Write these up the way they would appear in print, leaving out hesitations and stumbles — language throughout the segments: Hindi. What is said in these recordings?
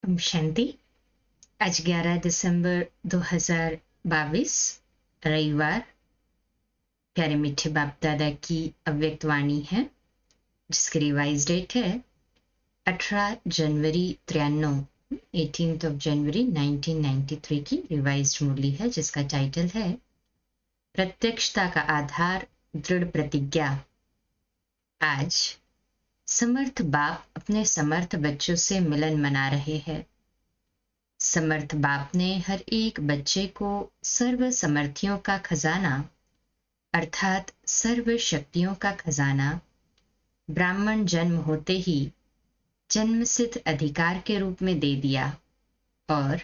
ओम शांति। आज 11 दिसंबर 2022 रविवार। प्यारे मीठे बाप दादा की अव्यक्त वाणी है जिसकी रिवाइज डेट है 18 जनवरी 93, 18th ऑफ जनवरी 1993 की रिवाइज्ड मुरली है जिसका टाइटल है प्रत्यक्षता का आधार दृढ़ प्रतिज्ञा। आज समर्थ बाप अपने समर्थ बच्चों से मिलन मना रहे हैं। समर्थ बाप ने हर एक बच्चे को सर्व समर्थियों का खजाना अर्थात सर्व शक्तियों का खजाना ब्राह्मण जन्म होते ही जन्मसिद्ध अधिकार के रूप में दे दिया और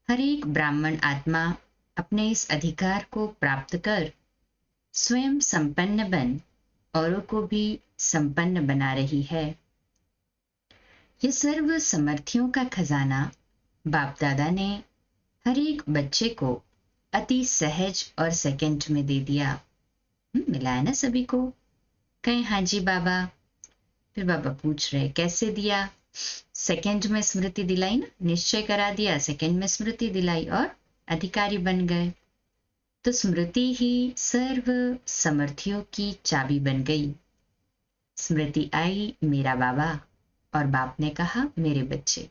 हर एक ब्राह्मण आत्मा अपने इस अधिकार को प्राप्त कर स्वयं संपन्न बन औरों को भी संपन्न बना रही है। यह सर्व समर्थियों का खजाना बाप दादा ने हर एक बच्चे को अति सहज और सेकंड में दे दिया। मिला है ना सभी को? कहीं हाँ जी बाबा। फिर बाबा पूछ रहे कैसे दिया? सेकंड में स्मृति दिलाई ना, निश्चय करा दिया, सेकंड में स्मृति दिलाई और अधिकारी बन गए। तो स्मृति ही सर्व समर्थियों की चाबी बन गई। स्मृति आई मेरा बाबा और बाप ने कहा मेरे बच्चे।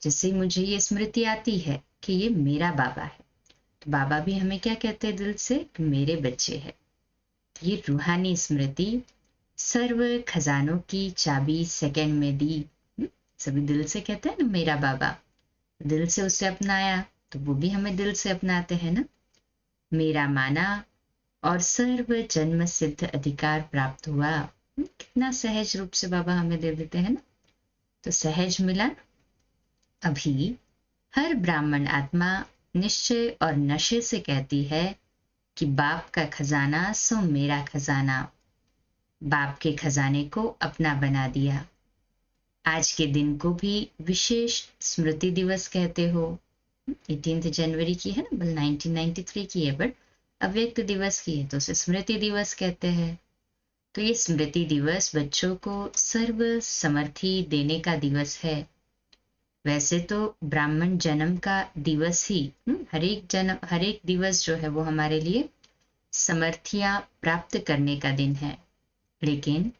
जिससे मुझे ये स्मृति आती है कि ये मेरा बाबा है, तो बाबा भी हमें क्या कहते हैं दिल से कि मेरे बच्चे हैं। तो ये रूहानी स्मृति सर्व खजानों की चाबी सेकंड में दी। सभी दिल से कहते हैं ना मेरा बाबा, दिल से उसे अपनाया तो वो भी हमें दिल से अपनाते हैं ना। मेरा माना और सर्व जन्म सिद्ध अधिकार प्राप्त हुआ। कितना सहज रूप से बाबा हमें दे देते हैं ना। तो सहज मिला। अभी हर ब्राह्मण आत्मा निश्चय और नशे से कहती है कि बाप का खजाना सो मेरा खजाना। बाप के खजाने को अपना बना दिया। आज के दिन को भी विशेष स्मृति दिवस कहते हो। 18 जनवरी की है ना, बल 1993 की है, बट अव्यक्त दिवस की है तो उसे स्मृति दिवस कहते हैं। तो ये स्मृति दिवस बच्चों को सर्व समर्थी देने का दिवस है। वैसे तो ब्राह्मण जन्म का दिवस ही हर एक दिवस जो है वो हमारे लिए समर्थियां प्राप्त करने का दिन है, लेकिन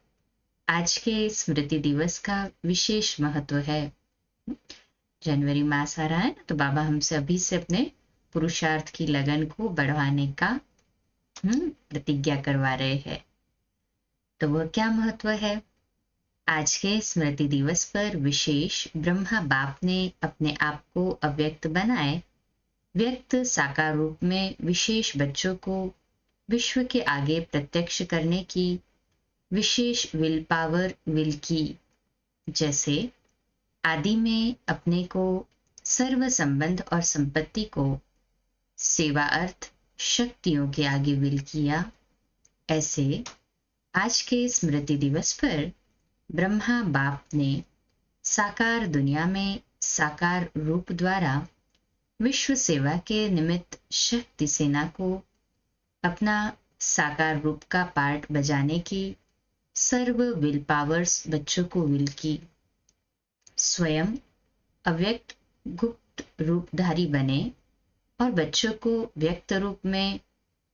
आज के स्मृति दिवस का विशेष महत्व है। जनवरी मास आ रहा है ना, तो बाबा हमसे अभी से अपने पुरुषार्थ की लगन को बढ़ाने का प्रतिज्ञा करवा रहे हैं। तो वह क्या महत्व है? आज के स्मृति दिवस पर विशेष ब्रह्मा बाप ने अपने आप को अव्यक्त बनाए व्यक्त साकार रूप में विशेष बच्चों को विश्व के आगे प्रत्यक्ष करने की विशेष विल पावर विल की। जैसे आदि में अपने को सर्व संबंध और संपत्ति को सेवा अर्थ शक्तियों के आगे विल किया, ऐसे आज के स्मृति दिवस पर ब्रह्मा बाप ने साकार दुनिया में साकार रूप द्वारा विश्व सेवा के निमित्त शक्ति सेना को अपना साकार रूप का पार्ट बजाने की सर्व विल पावर्स बच्चों को विल की। स्वयं अव्यक्त गुप्त रूपधारी बने और बच्चों को व्यक्त रूप में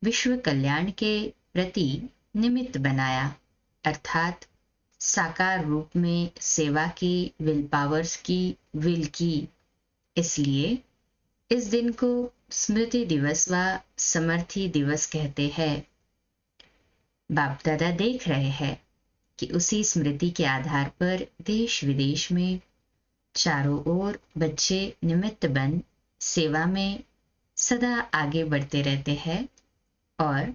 विश्व कल्याण के प्रति निमित्त बनाया, अर्थात साकार रूप में सेवा की विल पावर्स की विल की। इसलिए इस दिन को स्मृति दिवस व समर्थी दिवस कहते हैं। बाप दादा देख रहे हैं कि उसी स्मृति के आधार पर देश विदेश में चारों ओर बच्चे निमित्त बन सेवा में सदा आगे बढ़ते रहते हैं और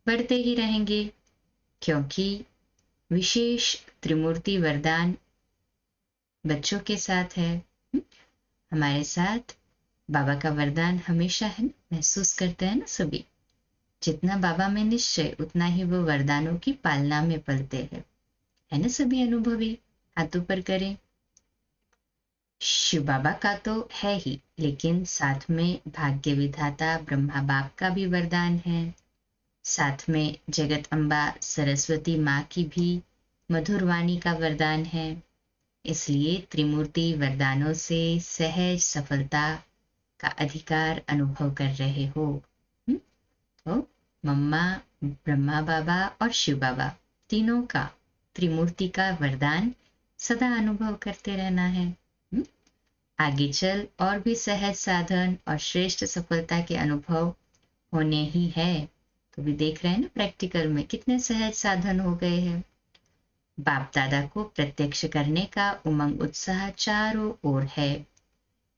बढ़ते ही रहेंगे, क्योंकि विशेष त्रिमूर्ति वरदान बच्चों के साथ है। हमारे साथ बाबा का वरदान हमेशा है ना, महसूस करते हैं ना सभी। जितना बाबा में निश्चय उतना ही वो वरदानों की पालना में पलते हैं, है ना सभी अनुभवी? हाथों पर करें। शिव बाबा का तो है ही, लेकिन साथ में भाग्य विधाता ब्रह्मा बाप का भी वरदान है। साथ में जगत अम्बा सरस्वती माँ की भी मधुर वाणी का वरदान है। इसलिए त्रिमूर्ति वरदानों से सहज सफलता का अधिकार अनुभव कर रहे हो। तो मम्मा, ब्रह्मा बाबा और शिव बाबा तीनों का, त्रिमूर्ति का वरदान सदा अनुभव करते रहना है। आगे चल और भी सहज साधन और श्रेष्ठ सफलता के अनुभव होने ही है। तो भी देख रहे हैं ना प्रैक्टिकल में कितने सहज साधन हो गए हैं। बाप दादा को प्रत्यक्ष करने का उमंग उत्साह चारों ओर है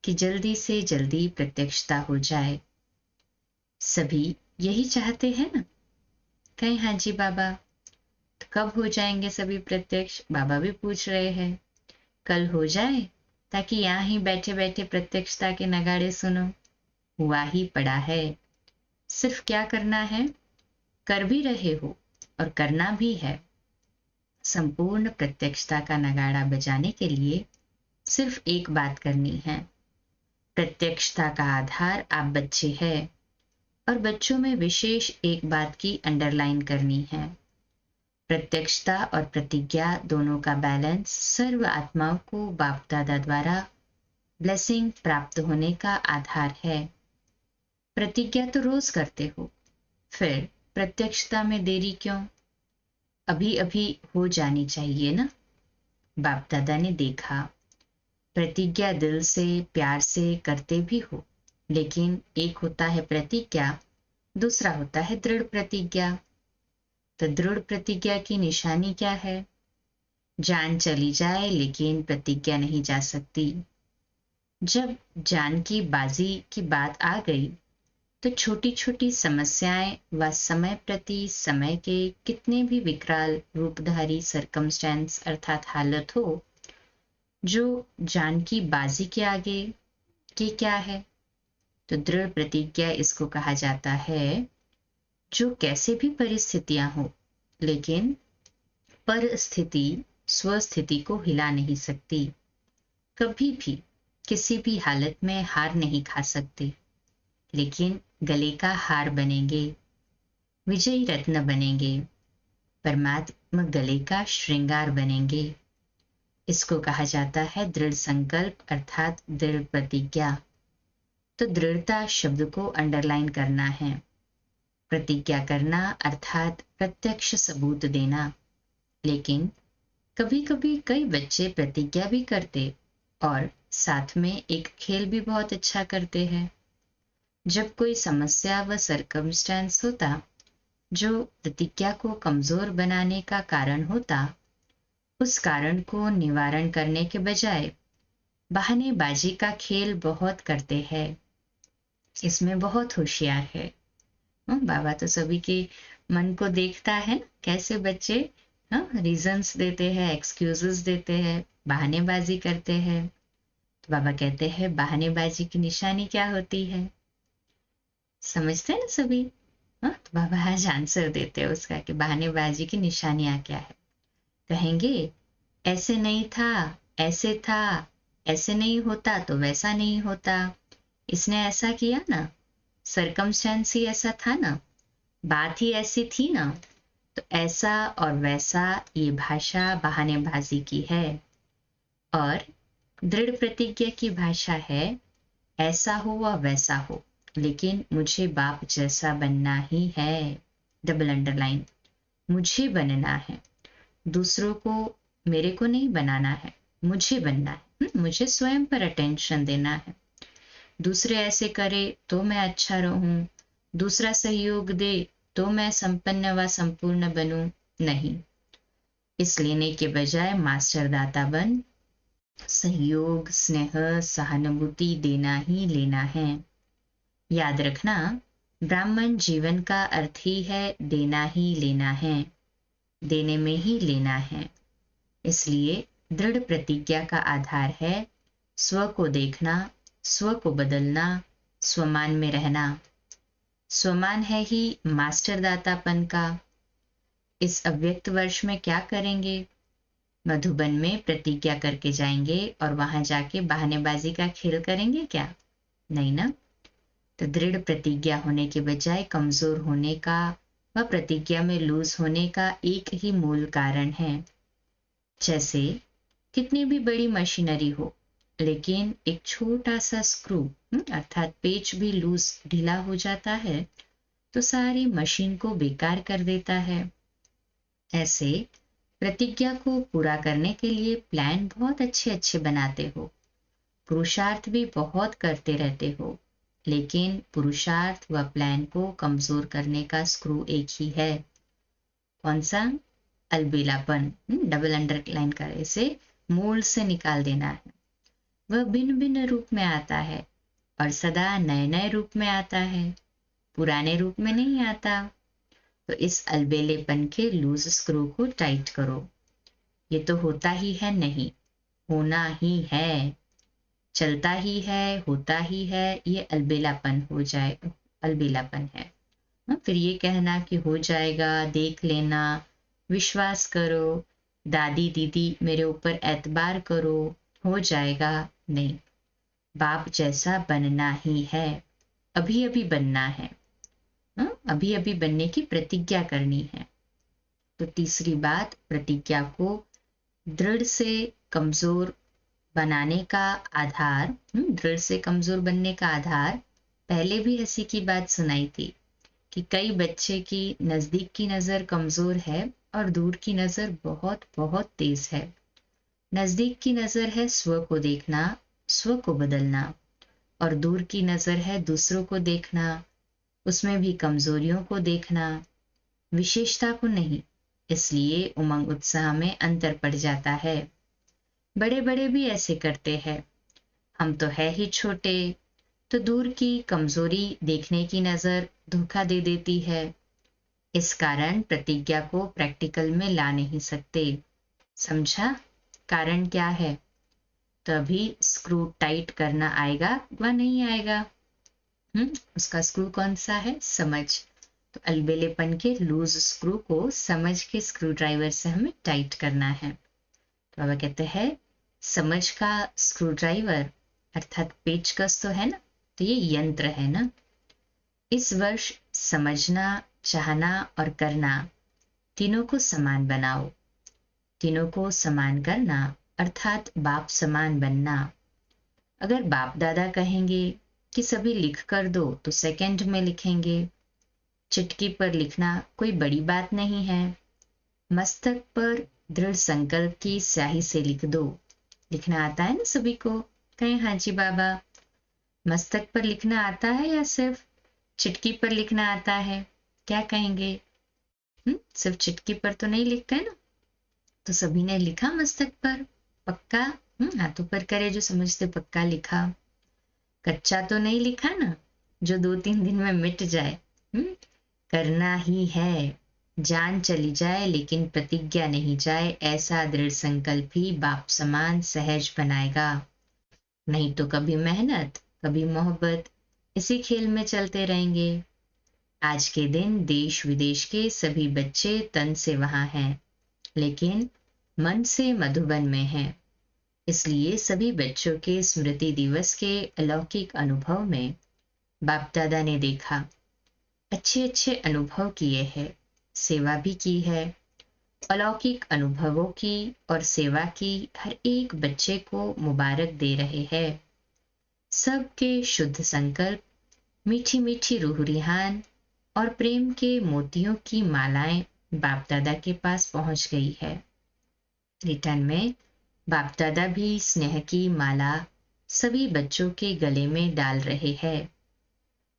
कि जल्दी से जल्दी प्रत्यक्षता हो जाए। सभी यही चाहते हैं ना? कहें हाँ जी बाबा। तो कब हो जाएंगे सभी प्रत्यक्ष? बाबा भी पूछ रहे हैं। कल हो जाए ताकि यहाँ ही बैठे बैठे प्रत्यक्षता के नगाड़े सुनो। हुआ ही पड़ा है, सिर्फ क्या करना है? कर भी रहे हो और करना भी है। संपूर्ण प्रत्यक्षता का नगाड़ा बजाने के लिए सिर्फ एक बात करनी है। प्रत्यक्षता का आधार आप बच्चे हैं और बच्चों में विशेष एक बात की अंडरलाइन करनी है। प्रत्यक्षता और प्रतिज्ञा दोनों का बैलेंस सर्व आत्माओं को बाप दादा द्वारा ब्लेसिंग प्राप्त होने का आधार है। प्रतिज्ञा तो रोज करते हो, फिर प्रत्यक्षता में देरी क्यों? अभी अभी हो जानी चाहिए ना। बाप दादा ने देखा, प्रतिज्ञा दिल से प्यार से करते भी हो, लेकिन एक होता है प्रतिज्ञा, दूसरा होता है दृढ़ प्रतिज्ञा। तो दृढ़ प्रतिज्ञा की निशानी क्या है? जान चली जाए लेकिन प्रतिज्ञा नहीं जा सकती। जब जान की बाजी की बात आ गई तो छोटी छोटी समस्याएं व समय प्रति समय के कितने भी विकराल रूपधारी सरकमस्टेंस अर्थात हालत हो, जो जान की बाजी के आगे के क्या है? तो दृढ़ प्रतिज्ञा इसको कहा जाता है, जो कैसे भी परिस्थितियां हो लेकिन परिस्थिति स्वस्थिति को हिला नहीं सकती। कभी भी किसी भी हालत में हार नहीं खा सकते, लेकिन गले का हार बनेंगे, विजयी रत्न बनेंगे, परमात्मा गले का श्रृंगार बनेंगे। इसको कहा जाता है दृढ़ संकल्प अर्थात दृढ़ प्रतिज्ञा। तो दृढ़ता शब्द को अंडरलाइन करना है। प्रतिज्ञा करना अर्थात प्रत्यक्ष सबूत देना। लेकिन कभी कभी कई बच्चे प्रतिज्ञा भी करते और साथ में एक खेल भी बहुत अच्छा करते हैं। जब कोई समस्या व सरकमस्टेंस होता जो प्रतिज्ञा को कमजोर बनाने का कारण होता, उस कारण को निवारण करने के बजाय बहानेबाजी का खेल बहुत करते हैं। इसमें बहुत होशियार है। बाबा तो सभी के मन को देखता है, कैसे बच्चे रीजंस देते हैं, एक्सक्यूजेस देते हैं, बहानेबाजी करते हैं। तो बाबा कहते हैं बहानेबाजी की निशानी क्या होती है? समझते हैं ना सभी? तो बाबा आज आंसर देते हैं उसका कि बहानेबाजी की निशानियां क्या है। कहेंगे ऐसे नहीं था, ऐसे था, ऐसे नहीं होता तो वैसा नहीं होता, इसने ऐसा किया ना, सरकमस्टेंस ही ऐसा था ना, बात ही ऐसी थी ना। तो ऐसा और वैसा ये भाषा बहानेबाजी की है। और दृढ़ प्रतिज्ञा की भाषा है ऐसा हो व वैसा हो, लेकिन मुझे बाप जैसा बनना ही है। डबल अंडरलाइन, मुझे बनना है, दूसरों को मेरे को नहीं बनाना है, मुझे बनना है। मुझे स्वयं पर अटेंशन देना है। दूसरे ऐसे करे तो मैं अच्छा रहूं, दूसरा सहयोग दे तो मैं संपन्न व संपूर्ण बनूं, नहीं। इस लेने के बजाय मास्टर दाता बन सहयोग, स्नेह, सहानुभूति देना ही लेना है। याद रखना, ब्राह्मण जीवन का अर्थ ही है देना ही लेना है, देने में ही लेना है। इसलिए दृढ़ प्रतिज्ञा का आधार है स्व को देखना, स्व को बदलना, स्वमान में रहना। स्वमान है ही मास्टर दातापन का। इस अव्यक्त वर्ष में क्या करेंगे? मधुबन में प्रतिज्ञा करके जाएंगे और वहां जाके बहानेबाजी का खेल करेंगे क्या? नहीं ना। तो दृढ़ प्रतिज्ञा होने के बजाय कमजोर होने का व प्रतिज्ञा में लूज होने का एक ही मूल कारण है। जैसे कितनी भी बड़ी मशीनरी हो, लेकिन एक छोटा सा स्क्रू अर्थात पेच भी लूज ढीला हो जाता है तो सारी मशीन को बेकार कर देता है। ऐसे प्रतिज्ञा को पूरा करने के लिए प्लान बहुत अच्छे अच्छे बनाते हो, पुरुषार्थ भी बहुत करते रहते हो, लेकिन पुरुषार्थ व प्लान को कमजोर करने का स्क्रू एक ही है। कौन सा? अलबेलापन। डबल अंडरलाइन कर, इसे मोल्ड से निकाल देना है। वह भिन्न भिन्न रूप में आता है और सदा नए नए रूप में आता है, पुराने रूप में नहीं आता। तो इस अलबेलेपन के लूज स्क्रू को टाइट करो। ये तो होता ही है नहीं, होना ही है, चलता ही है, होता ही है, ये अलबेलापन हो जाए, अलबेलापन है। फिर ये कहना कि हो जाएगा, देख लेना, विश्वास करो, दादी दीदी मेरे ऊपर एतबार करो, हो जाएगा, नहीं। बाप जैसा बनना ही है, अभी अभी बनना है, अभी अभी बनने की प्रतिज्ञा करनी है। तो तीसरी बात, प्रतिज्ञा को दृढ़ से कमजोर बनाने का आधार, दृढ़ से कमजोर बनने का आधार, पहले भी हंसी की बात सुनाई थी कि कई बच्चे की नजदीक की नजर कमजोर है और दूर की नजर बहुत बहुत तेज है। नजदीक की नजर है स्व को देखना, स्व को बदलना, और दूर की नजर है दूसरों को देखना, उसमें भी कमजोरियों को देखना, विशेषता को नहीं। इसलिए उमंग उत्साह में अंतर पड़ जाता है। बड़े बड़े भी ऐसे करते हैं, हम तो है ही छोटे, तो दूर की कमजोरी देखने की नजर धोखा दे देती है। इस कारण प्रतिज्ञा को प्रैक्टिकल में ला नहीं सकते। समझा? कारण क्या है? तभी स्क्रू टाइट करना आएगा व नहीं आएगा। उसका स्क्रू कौन सा है? समझ। तो अलबेलेपन के लूज स्क्रू को समझ के स्क्रू ड्राइवर से हमें टाइट करना है। तो बाबा कहते हैं समझ का स्क्रू ड्राइवर अर्थात पेचकस तो है ना, तो ये यंत्र है ना। इस वर्ष समझना, चाहना और करना तीनों को समान बनाओ। तीनों को समान करना अर्थात बाप समान बनना। अगर बाप दादा कहेंगे कि सभी लिख कर दो तो सेकंड में लिखेंगे। चिटकी पर लिखना कोई बड़ी बात नहीं है। मस्तक पर दृढ़ संकल्प की स्याही से लिख दो। लिखना आता है ना सभी को? कहें हाँ जी बाबा। मस्तक पर लिखना आता है या सिर्फ चिटकी पर लिखना आता है? क्या कहेंगे? सिर्फ चिटकी पर तो नहीं लिखते ना। तो सभी ने लिखा मस्तक पर, पक्का? हाथों पर करे जो समझते, पक्का लिखा। कच्चा तो नहीं लिखा ना, जो 2-3 दिन में मिट जाए। करना ही है, जान चली जाए लेकिन प्रतिज्ञा नहीं जाए, ऐसा दृढ़ संकल्प ही बाप समान सहज बनाएगा। नहीं तो कभी मेहनत, कभी मोहब्बत, इसी खेल में चलते रहेंगे। आज के दिन देश विदेश के सभी बच्चे तन से वहां हैं, लेकिन मन से मधुबन में हैं। इसलिए सभी बच्चों के स्मृति दिवस के अलौकिक अनुभव में बाप दादा ने देखा, अच्छे अच्छे अनुभव किए हैं, सेवा भी की है। अलौकिक अनुभवों की और सेवा की हर एक बच्चे को मुबारक दे रहे हैं। सबके शुद्ध संकल्प, मीठी मीठी रूह रिहान और प्रेम के मोतियों की मालाएं बाप दादा के पास पहुंच गई है। रिटर्न में बाप दादा भी स्नेह की माला सभी बच्चों के गले में डाल रहे हैं।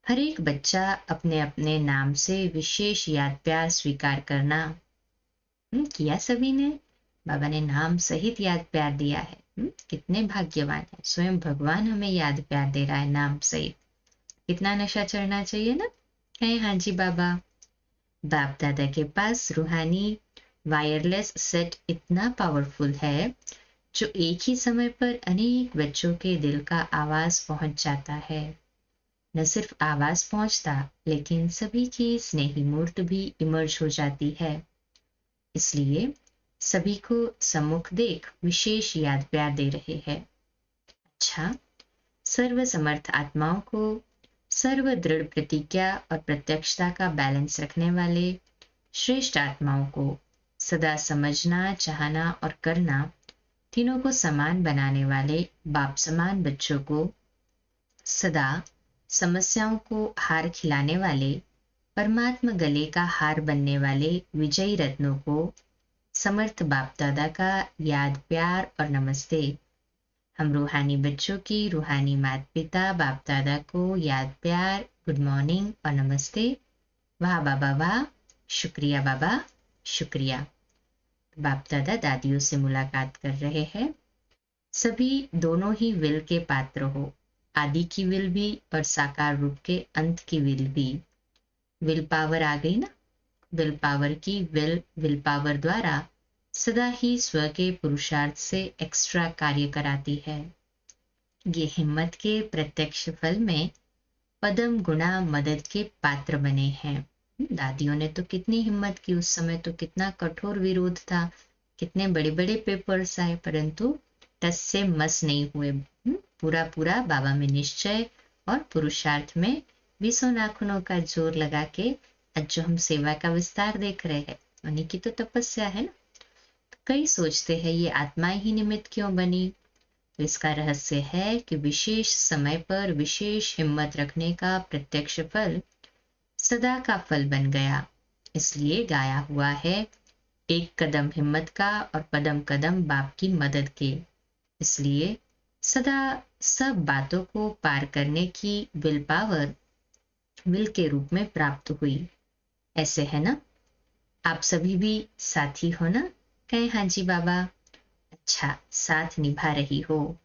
हर एक बच्चा अपने अपने नाम से विशेष याद प्यार स्वीकार करना। किया सभी ने? बाबा ने नाम सहित याद प्यार दिया है। कितने भाग्यवान है, स्वयं भगवान हमें याद प्यार दे रहा है नाम सहित। कितना नशा चढ़ना चाहिए ना। कहें हाँ जी बाबा। बाप दादा के पास रूहानी वायरलेस सेट इतना पावरफुल है जो एक ही समय पर अनेक बच्चों के दिल का आवाज पहुंच जाता है। न सिर्फ आवाज पहुंचता, लेकिन सभी की स्नेही मूर्त भी इमर्ज हो जाती है। इसलिए सभी को सम्मुख देख विशेष याद प्यार दे रहे हैं। अच्छा, सर्व समर्थ आत्माओं को सर्व दृढ़ प्रतिज्ञा और प्रत्यक्षता का बैलेंस रखने वाले श्रेष्ठ आत्माओं को सदा समझना, चाहना और करना तीनों को समान बनाने वाले बाप समान बच्चों को, सदा समस्याओं को हार खिलाने वाले परमात्मा गले का हार बनने वाले विजयी रत्नों को समर्थ बाप दादा का याद, प्यार और नमस्ते। हम रूहानी बच्चों की रूहानी माता पिता बाप दादा को याद, प्यार, गुड मॉर्निंग और नमस्ते। वाह बाबा वाह, शुक्रिया बाबा, शुक्रिया। बाप दादा दादियों से मुलाकात कर रहे हैं। सभी दोनों ही विल के पात्र हो, आदि की विल भी और साकार रूप के अंत की विल भी। विल पावर आ गई ना। विल पावर की विल पावर द्वारा सदा ही स्व के पुरुषार्थ से एक्स्ट्रा कार्य कराती है। ये हिम्मत के प्रत्यक्ष फल में पदम गुणा मदद के पात्र बने हैं। दादियों ने तो कितनी हिम्मत की, उस समय तो कितना कठोर विरोध था, कितने बड़े बड़े पेपर्स आए, परंतु टस से मस नहीं हुए। पूरा पूरा बाबा में निश्चय और पुरुषार्थ में 20 नाखूनों का जोर लगा के आज जो हम सेवा का विस्तार देख रहे हैं, उन्हीं की तो तपस्या है ना। कई सोचते हैं ये आत्माएं ही निमित्त क्यों बनी, तो इसका रहस्य है कि विशेष समय पर विशेष हिम्मत रखने का प्रत्यक्ष फल सदा का फल बन गया। इसलिए गाया हुआ है, एक कदम हिम्मत का और पदम कदम बाप की मदद के। इसलिए सदा सब बातों को पार करने की विल पावर विल के रूप में प्राप्त हुई। ऐसे है ना। आप सभी भी साथी हो ना? कहे हाँ जी बाबा। अच्छा, साथ निभा रही हो।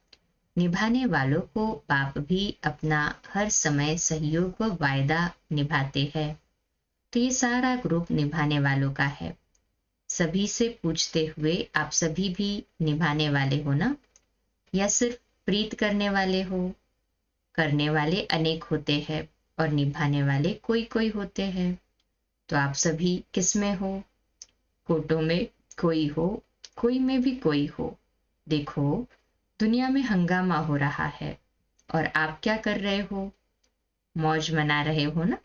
निभाने वालों को बाप भी अपना हर समय सहयोग व वायदा निभाते हैं। तो ये सारा ग्रुप निभाने वालों का है। सभी से पूछते हुए आप सभी भी निभाने वाले हो ना, या सिर्फ प्रीत करने वाले हो? करने वाले अनेक होते हैं और निभाने वाले कोई कोई होते हैं। तो आप सभी किस में हो? कोटों में कोई हो, कोई में भी कोई हो। देखो, दुनिया में हंगामा हो रहा है और आप क्या कर रहे हो? मौज मना रहे हो ना?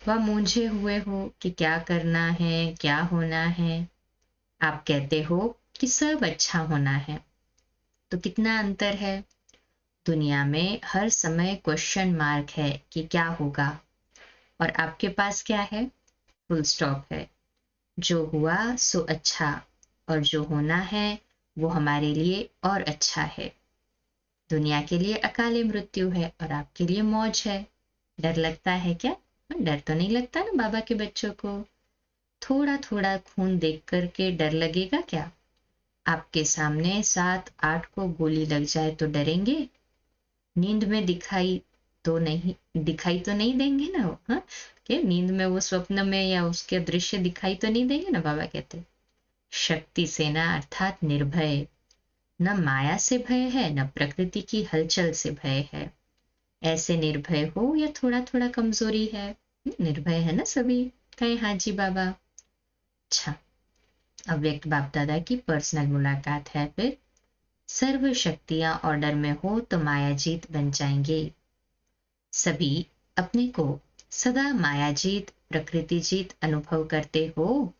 वह मूंझे हुए हो कि क्या करना है, क्या होना है। आप कहते हो कि सब अच्छा होना है। तो कितना अंतर है। दुनिया में हर समय क्वेश्चन मार्क है कि क्या होगा, और आपके पास क्या है? फुल स्टॉप है। जो हुआ सो अच्छा, और जो होना है वो हमारे लिए और अच्छा है। दुनिया के लिए अकाले मृत्यु है और आपके लिए मौज है। डर लगता है क्या? डर तो नहीं लगता ना बाबा के बच्चों को। थोड़ा थोड़ा खून देख करके डर लगेगा क्या? आपके सामने 7-8 को गोली लग जाए तो डरेंगे? नींद में दिखाई तो नहीं देंगे ना वो, हाँ? क्या नींद में वो स्वप्न में या उसके दृश्य दिखाई तो नहीं देंगे ना। बाबा कहते शक्ति सेना अर्थात निर्भय। न माया से भय है, न प्रकृति की हलचल से भय है। ऐसे निर्भय हो या थोड़ा थोड़ा कमजोरी है? निर्भय है ना सभी। कहे हाँ जी बाबा। अच्छा, अव्यक्त बाप दादा की पर्सनल मुलाकात है। फिर सर्व शक्तियां ऑर्डर में हो तो माया जीत बन जाएंगे। सभी अपने को सदा माया जीत प्रकृति जीत अनुभव करते हो।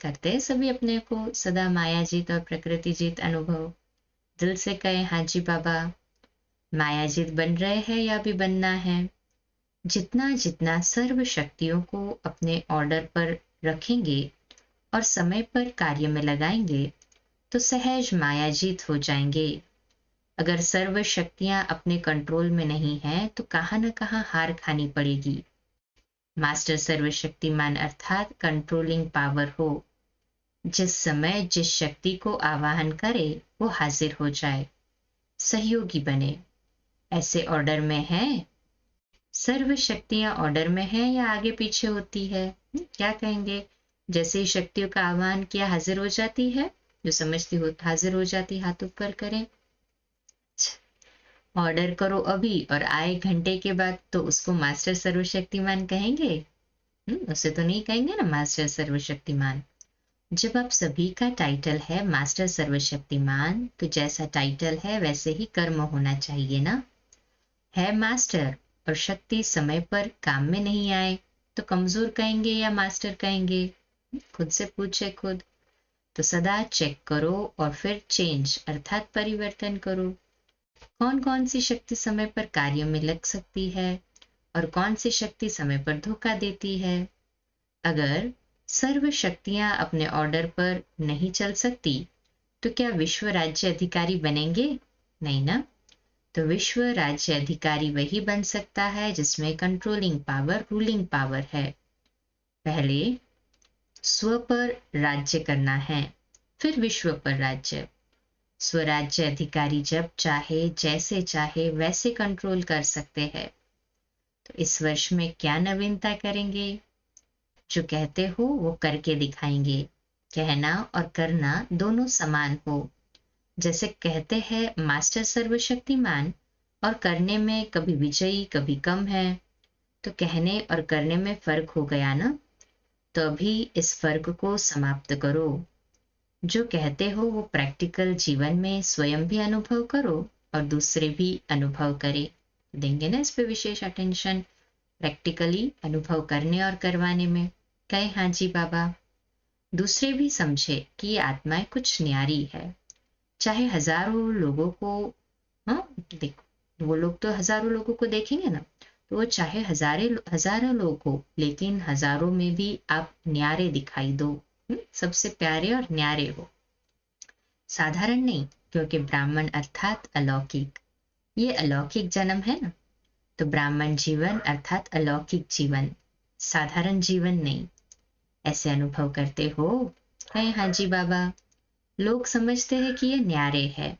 करते हैं सभी अपने को सदा माया जीत और प्रकृति जीत अनुभव। दिल से कहे हाँ जी बाबा। माया जीत बन रहे हैं या भी बनना है? जितना जितना सर्व शक्तियों को अपने ऑर्डर पर रखेंगे और समय पर कार्य में लगाएंगे तो सहज माया जीत हो जाएंगे। अगर सर्व शक्तियां अपने कंट्रोल में नहीं है तो कहां न कहां हार खानी पड़ेगी। मास्टर सर्वशक्तिमान अर्थात कंट्रोलिंग पावर हो। जिस समय जिस शक्ति को आवाहन करे वो हाजिर हो जाए, सहयोगी बने। ऐसे ऑर्डर में है। सर्व शक्तियां ऑर्डर में है या आगे पीछे होती है? क्या कहेंगे? जैसे ही शक्तियों का आह्वान किया हाजिर हो जाती है। जो समझती हो हाजिर हो जाती, हाथ ऊपर करें। ऑर्डर करो अभी और आए घंटे के बाद तो उसको मास्टर सर्वशक्तिमान कहेंगे? उसे तो नहीं कहेंगे ना मास्टर सर्वशक्तिमान। जब आप सभी का टाइटल है मास्टर सर्वशक्तिमान, तो जैसा टाइटल है वैसे ही कर्म होना चाहिए ना। है मास्टर और शक्ति समय पर काम में नहीं आए तो कमजोर कहेंगे या मास्टर कहेंगे? खुद से पूछे खुद। तो सदा चेक करो और फिर चेंज अर्थात परिवर्तन करो। कौन कौन सी शक्ति समय पर कार्य में लग सकती है और कौन सी शक्ति समय पर धोखा देती है। अगर सर्व शक्तियां अपने ऑर्डर पर नहीं चल सकती तो क्या विश्व राज्य अधिकारी बनेंगे? नहीं ना। तो विश्व राज्य अधिकारी वही बन सकता है जिसमें कंट्रोलिंग पावर, रूलिंग पावर है। पहले स्व पर राज्य करना है, फिर विश्व पर राज्य। स्वराज्य अधिकारी जब चाहे, जैसे चाहे वैसे कंट्रोल कर सकते हैं। तो इस वर्ष में क्या नवीनता करेंगे? जो कहते हो वो करके दिखाएंगे। कहना और करना दोनों समान हो। जैसे कहते हैं मास्टर सर्वशक्तिमान और करने में कभी विजयी कभी कम है, तो कहने और करने में फर्क हो गया ना। तो अभी इस फर्क को समाप्त करो। जो कहते हो वो प्रैक्टिकल जीवन में स्वयं भी अनुभव करो और दूसरे भी अनुभव करें। देंगे ना इस पे विशेष अटेंशन, प्रैक्टिकली अनुभव करने और करवाने में। कहे हाँ जी बाबा। दूसरे भी समझे कि ये आत्माएं कुछ न्यारी है। चाहे हजारों लोगों को, हाँ देखो वो लोग तो हजारों लोगों को देखेंगे ना, तो वो चाहे हजारों लोग हो, लेकिन हजारों में भी आप न्यारे दिखाई दो। सबसे प्यारे और न्यारे हो, साधारण नहीं, क्योंकि ब्राह्मण अर्थात अलौकिक। ये अलौकिक जन्म है ना, तो ब्राह्मण जीवन अर्थात अलौकिक जीवन, साधारण जीवन नहीं। ऐसे अनुभव करते हो? कहे हाँ जी बाबा। लोग समझते हैं कि ये न्यारे है,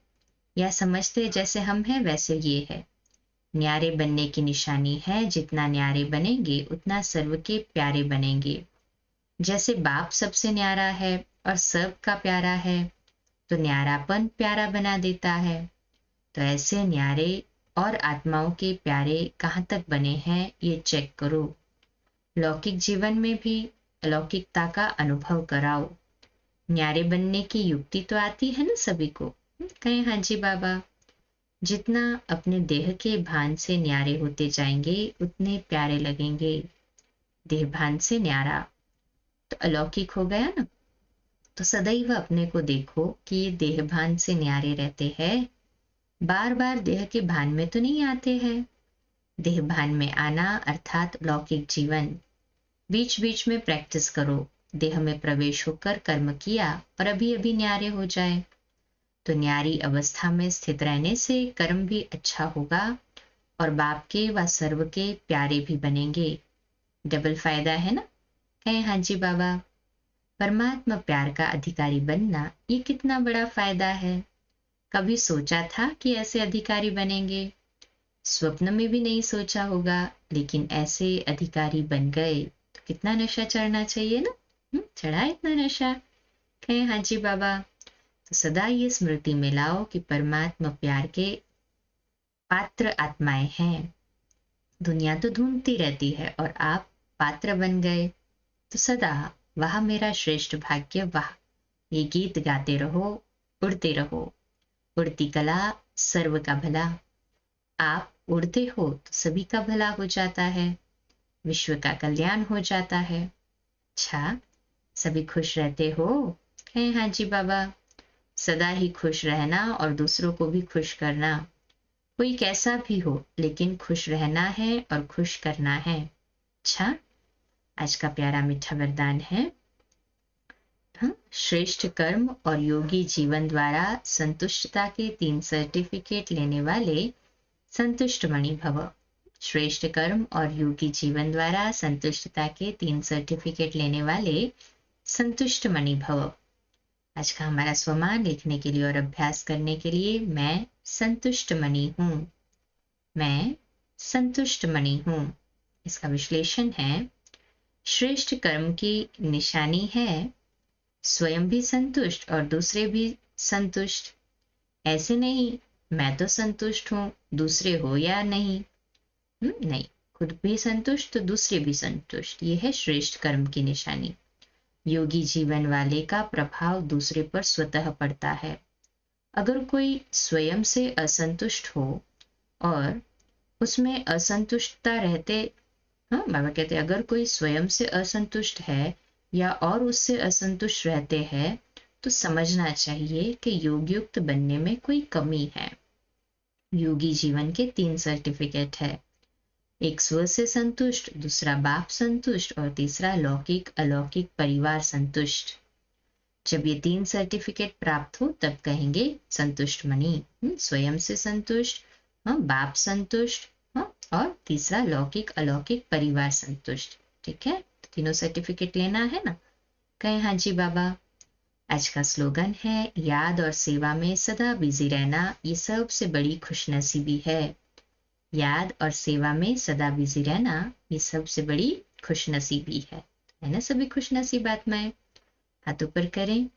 या समझते हैं जैसे हम हैं वैसे ये है। न्यारे बनने की निशानी है, जितना न्यारे बनेंगे उतना सर्व के प्यारे बनेंगे। जैसे बाप सबसे न्यारा है और सबका प्यारा है, तो न्यारापन प्यारा बना देता है। तो ऐसे न्यारे और आत्माओं के प्यारे कहाँ तक बने हैं ये चेक करो। लौकिक जीवन में भी अलौकिकता का अनुभव कराओ। न्यारे बनने की युक्ति तो आती है ना सभी को। कहें हाँ जी बाबा। जितना अपने देह के भान से न्यारे होते जाएंगे उतने प्यारे लगेंगे। देह भान से न्यारा तो अलौकिक हो गया ना। तो सदैव अपने को देखो कि ये देह भान से न्यारे रहते हैं, बार बार देह के भान में तो नहीं आते हैं। देह भान में आना अर्थात लौकिक जीवन। बीच बीच में प्रैक्टिस करो, देह में प्रवेश होकर कर्म किया और अभी अभी न्यारे हो जाए। तो न्यारी अवस्था में स्थित रहने से कर्म भी अच्छा होगा और बाप के व सर्व के प्यारे भी बनेंगे। डबल फायदा है ना। कहें हाँ जी बाबा। परमात्मा प्यार का अधिकारी बनना ये कितना बड़ा फायदा है। कभी सोचा था कि ऐसे अधिकारी बनेंगे? स्वप्न में भी नहीं सोचा होगा, लेकिन ऐसे अधिकारी बन गए तो कितना नशा चढ़ना चाहिए ना। चढ़ा इतना नशा। कहें हाँ जी बाबा। तो सदा ये स्मृति में लाओ कि परमात्मा प्यार के पात्र आत्माएं हैं। दुनिया तो ढूंढती रहती है और आप पात्र बन गए, तो सदा वाह मेरा श्रेष्ठ भाग्य वाह, ये गीत गाते रहो, उड़ते रहो। उड़ती कला सर्व का भला। आप उड़ते हो तो सभी का भला हो जाता है, विश्व का कल्याण हो जाता है। अच्छा, सभी खुश रहते हो? हैं हाँ जी बाबा। सदा ही खुश रहना और दूसरों को भी खुश करना। कोई कैसा भी हो, लेकिन खुश रहना है और खुश करना है। अच्छा, आज का प्यारा मीठा वरदान है, हाँ, श्रेष्ठ कर्म और योगी जीवन द्वारा संतुष्टता के 3 सर्टिफिकेट लेने वाले संतुष्ट मणि भव। श्रेष्ठ कर्म और योगी जीवन द्वारा संतुष्टता के 3 सर्टिफिकेट लेने वाले संतुष्ट मणि भव। आज का हमारा स्वमान लिखने के लिए और अभ्यास करने के लिए, मैं संतुष्ट मणि हूं। मैं संतुष्ट मणि हूं। इसका विश्लेषण है, श्रेष्ठ कर्म की निशानी है स्वयं भी संतुष्ट और दूसरे भी संतुष्ट। ऐसे नहीं मैं तो संतुष्ट हूं, दूसरे हो या नहीं। नहीं, खुद भी संतुष्ट तो दूसरे भी संतुष्ट। यह है श्रेष्ठ कर्म की निशानी। योगी जीवन वाले का प्रभाव दूसरे पर स्वतः पड़ता है। अगर कोई स्वयं से असंतुष्ट हो और उसमें असंतुष्टता रहते, हाँ बाबा कहते अगर कोई स्वयं से असंतुष्ट है या और उससे असंतुष्ट रहते हैं, तो समझना चाहिए कि योग युक्त बनने में कोई कमी है। योगी जीवन के 3 सर्टिफिकेट है, एक स्व से संतुष्ट, दूसरा बाप संतुष्ट और तीसरा लौकिक अलौकिक परिवार संतुष्ट। जब ये 3 सर्टिफिकेट प्राप्त हो तब कहेंगे संतुष्ट मणि, स्वयं से संतुष्ट, बाप संतुष्ट, और तीसरा लौकिक अलौकिक परिवार संतुष्ट। ठीक है, तीनों सर्टिफिकेट लेना है ना? कहे हाँ जी बाबा। आज का स्लोगन है, याद और सेवा में सदा बिजी रहना ये सबसे बड़ी खुशनसीबी है। याद और सेवा में सदा बिजी रहना ये सबसे बड़ी खुशनसीबी है ना सभी खुशनसीब आत्माएं? हाथ ऊपर करें,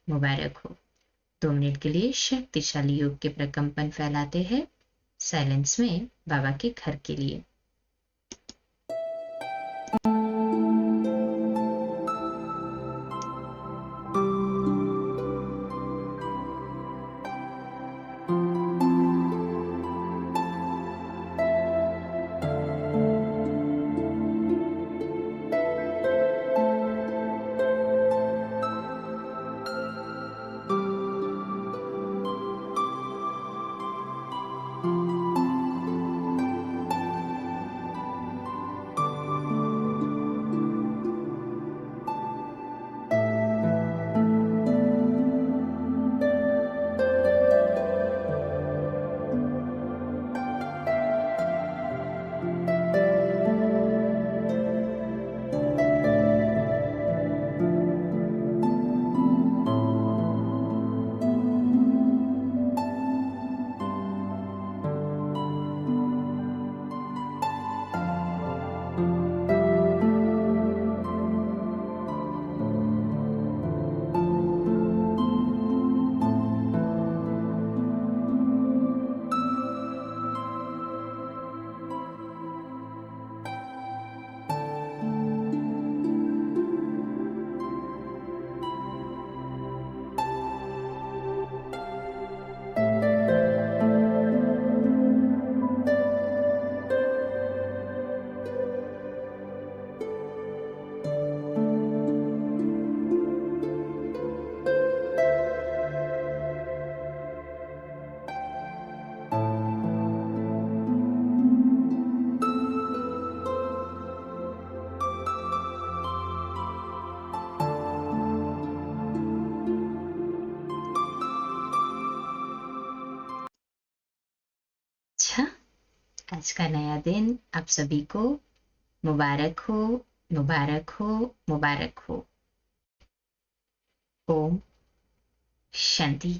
मुबारक हो। 2 मिनट के लिए शक्तिशाली योग के प्रकंपन फैलाते हैं साइलेंस में बाबा के घर के लिए। अच्छा, आज का नया दिन आप सभी को मुबारक हो, मुबारक हो, मुबारक हो। ओम शांति।